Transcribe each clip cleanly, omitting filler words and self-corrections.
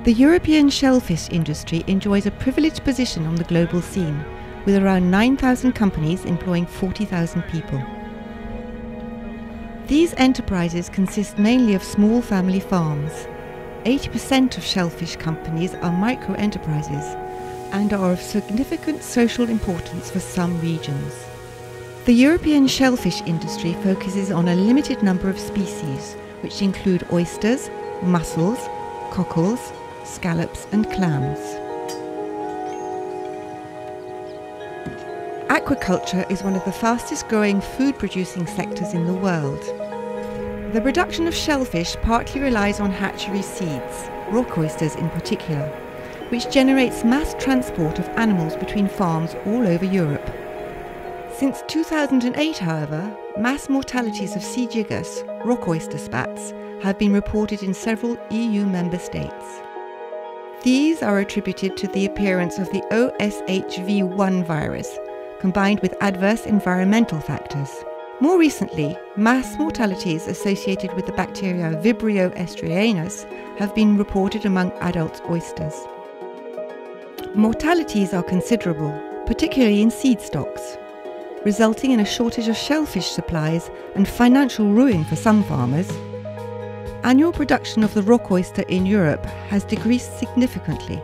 The European shellfish industry enjoys a privileged position on the global scene, with around 9,000 companies employing 40,000 people. These enterprises consist mainly of small family farms. 80% of shellfish companies are micro-enterprises and are of significant social importance for some regions. The European shellfish industry focuses on a limited number of species, which include oysters, mussels, cockles, scallops and clams. Aquaculture is one of the fastest growing food producing sectors in the world. The production of shellfish partly relies on hatchery seeds, rock oysters in particular, which generates mass transport of animals between farms all over Europe. Since 2008, however, mass mortalities of sea jiggers, rock oyster spats, have been reported in several EU member states. These are attributed to the appearance of the OSHV1 virus, combined with adverse environmental factors. More recently, mass mortalities associated with the bacteria Vibrio estrianus have been reported among adult oysters. Mortalities are considerable, particularly in seed stocks, resulting in a shortage of shellfish supplies and financial ruin for some farmers. Annual production of the rock oyster in Europe has decreased significantly.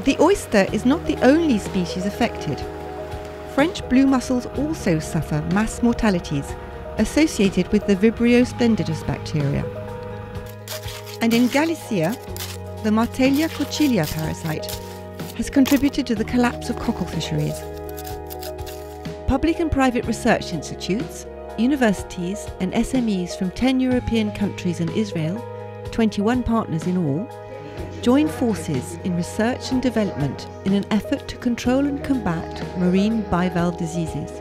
The oyster is not the only species affected. French blue mussels also suffer mass mortalities associated with the Vibrio splendidus bacteria. And in Galicia, the Martelia cochilia parasite has contributed to the collapse of cockle fisheries. Public and private research institutes, universities and SMEs from 10 European countries and Israel, 21 partners in all, join forces in research and development in an effort to control and combat marine bivalve diseases.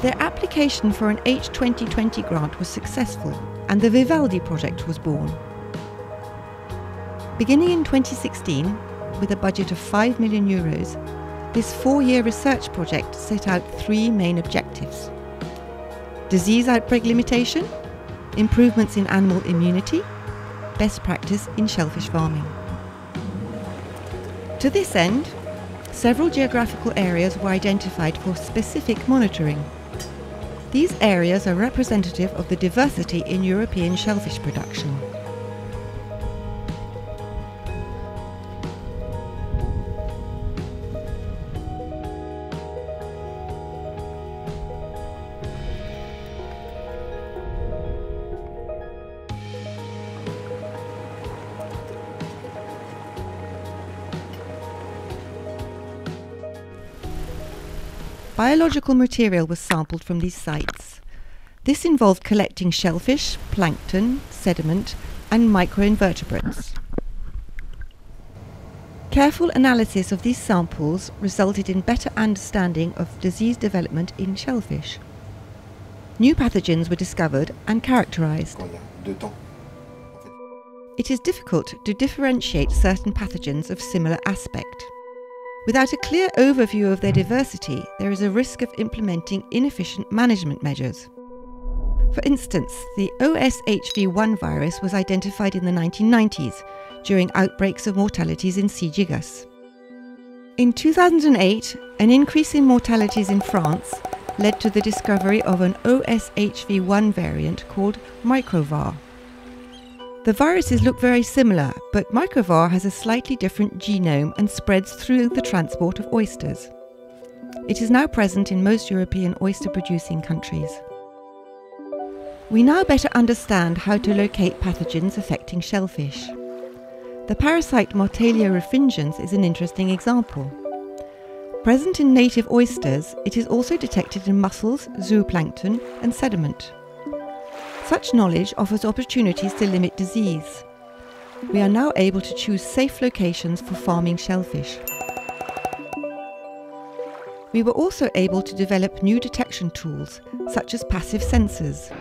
Their application for an H2020 grant was successful and the Vivaldi project was born. Beginning in 2016, with a budget of €5 million, this 4-year research project set out 3 main objectives: disease outbreak limitation, improvements in animal immunity, best practice in shellfish farming. To this end, several geographical areas were identified for specific monitoring. These areas are representative of the diversity in European shellfish production. Biological material was sampled from these sites. This involved collecting shellfish, plankton, sediment, and microinvertebrates. Careful analysis of these samples resulted in better understanding of disease development in shellfish. New pathogens were discovered and characterized. It is difficult to differentiate certain pathogens of similar aspect. Without a clear overview of their diversity, there is a risk of implementing inefficient management measures. For instance, the OSHV1 virus was identified in the 1990s during outbreaks of mortalities in sea jiggers. In 2008, an increase in mortalities in France led to the discovery of an OSHV1 variant called microvar. The viruses look very similar, but microvar has a slightly different genome and spreads through the transport of oysters. It is now present in most European oyster-producing countries. We now better understand how to locate pathogens affecting shellfish. The parasite Martelia refingens is an interesting example. Present in native oysters, it is also detected in mussels, zooplankton and sediment. Such knowledge offers opportunities to limit disease. We are now able to choose safe locations for farming shellfish. We were also able to develop new detection tools, such as passive sensors.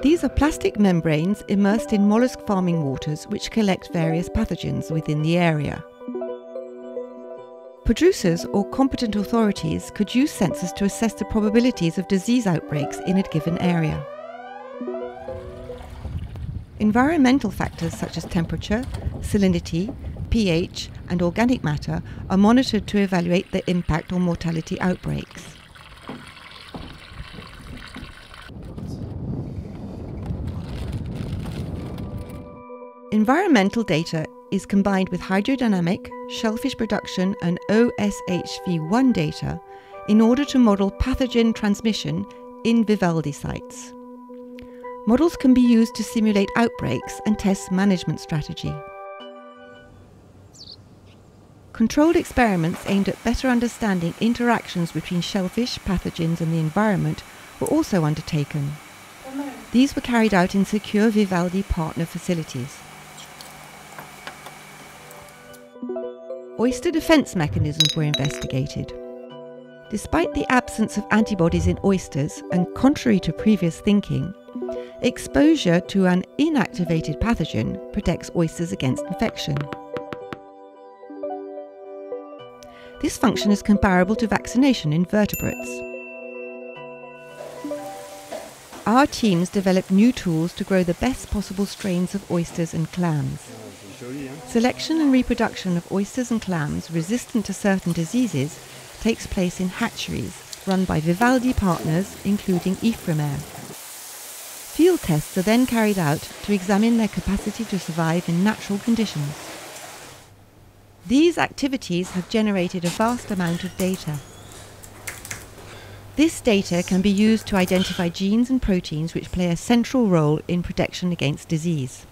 These are plastic membranes immersed in mollusk farming waters which collect various pathogens within the area. Producers or competent authorities could use sensors to assess the probabilities of disease outbreaks in a given area. Environmental factors such as temperature, salinity, pH and organic matter are monitored to evaluate their impact on mortality outbreaks. Environmental data is combined with hydrodynamic, shellfish production and OSHV1 data in order to model pathogen transmission in Vivaldi sites. Models can be used to simulate outbreaks and test management strategy. Controlled experiments aimed at better understanding interactions between shellfish, pathogens and the environment were also undertaken. These were carried out in secure Vivaldi partner facilities. Oyster defense mechanisms were investigated. Despite the absence of antibodies in oysters, and contrary to previous thinking, exposure to an inactivated pathogen protects oysters against infection. This function is comparable to vaccination in vertebrates. Our teams developed new tools to grow the best possible strains of oysters and clams. Selection and reproduction of oysters and clams resistant to certain diseases takes place in hatcheries run by Vivaldi partners, including Ifremer. Field tests are then carried out to examine their capacity to survive in natural conditions. These activities have generated a vast amount of data. This data can be used to identify genes and proteins which play a central role in protection against disease.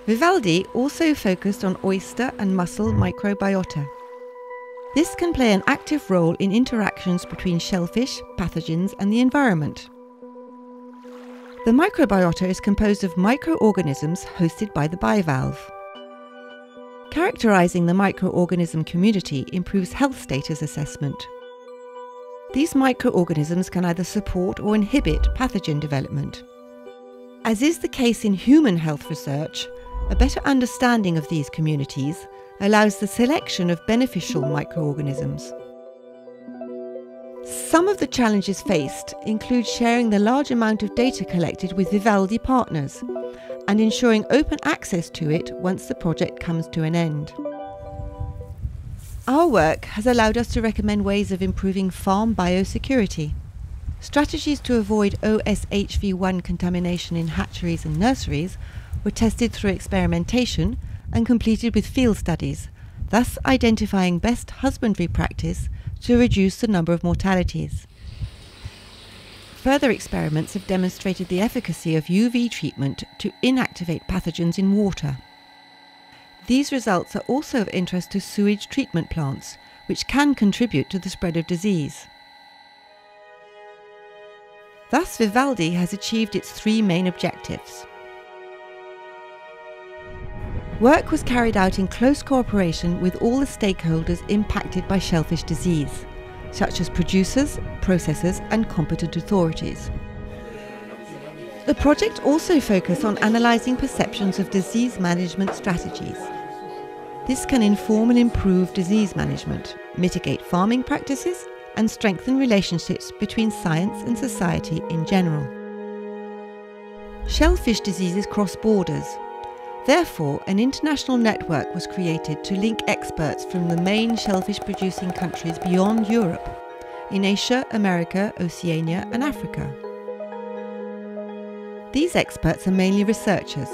Vivaldi also focused on oyster and mussel microbiota. This can play an active role in interactions between shellfish, pathogens and the environment. The microbiota is composed of microorganisms hosted by the bivalve. Characterizing the microorganism community improves health status assessment. These microorganisms can either support or inhibit pathogen development. As is the case in human health research, a better understanding of these communities allows the selection of beneficial microorganisms. Some of the challenges faced include sharing the large amount of data collected with Vivaldi partners and ensuring open access to it once the project comes to an end. Our work has allowed us to recommend ways of improving farm biosecurity. Strategies to avoid OSHV1 contamination in hatcheries and nurseries were tested through experimentation and completed with field studies, thus identifying best husbandry practice to reduce the number of mortalities. Further experiments have demonstrated the efficacy of UV treatment to inactivate pathogens in water. These results are also of interest to sewage treatment plants, which can contribute to the spread of disease. Thus, Vivaldi has achieved its three main objectives. Work was carried out in close cooperation with all the stakeholders impacted by shellfish disease, such as producers, processors and competent authorities. The project also focused on analysing perceptions of disease management strategies. This can inform and improve disease management, mitigate farming practices and strengthen relationships between science and society in general. Shellfish diseases cross borders. Therefore, an international network was created to link experts from the main shellfish-producing countries beyond Europe, in Asia, America, Oceania and Africa. These experts are mainly researchers,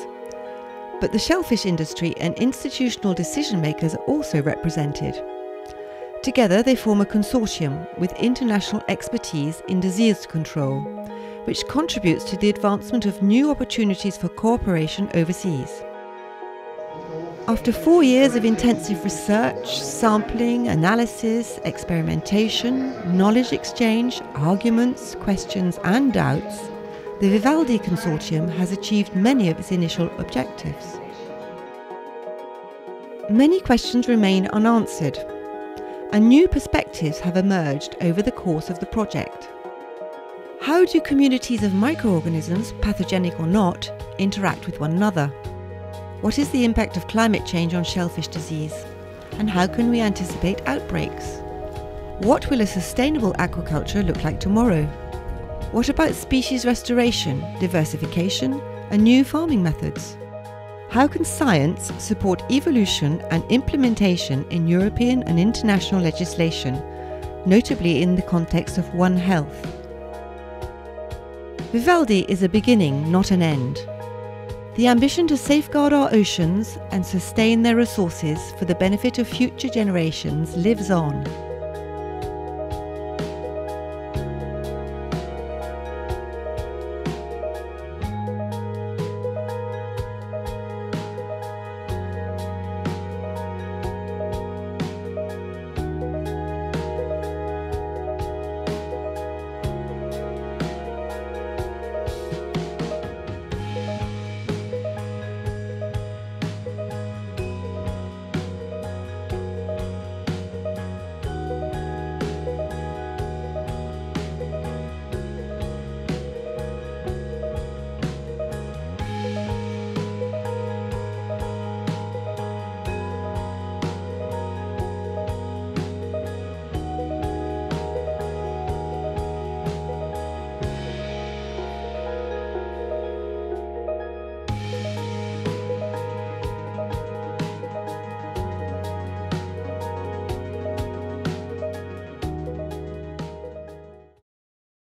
but the shellfish industry and institutional decision-makers are also represented. Together they form a consortium with international expertise in disease control, which contributes to the advancement of new opportunities for cooperation overseas. After 4 years of intensive research, sampling, analysis, experimentation, knowledge exchange, arguments, questions and doubts, the Vivaldi Consortium has achieved many of its initial objectives. Many questions remain unanswered, and new perspectives have emerged over the course of the project. How do communities of microorganisms, pathogenic or not, interact with one another? What is the impact of climate change on shellfish disease? And how can we anticipate outbreaks? What will a sustainable aquaculture look like tomorrow? What about species restoration, diversification, and new farming methods? How can science support evolution and implementation in European and international legislation, notably in the context of One Health? Vivaldi is a beginning, not an end. The ambition to safeguard our oceans and sustain their resources for the benefit of future generations lives on.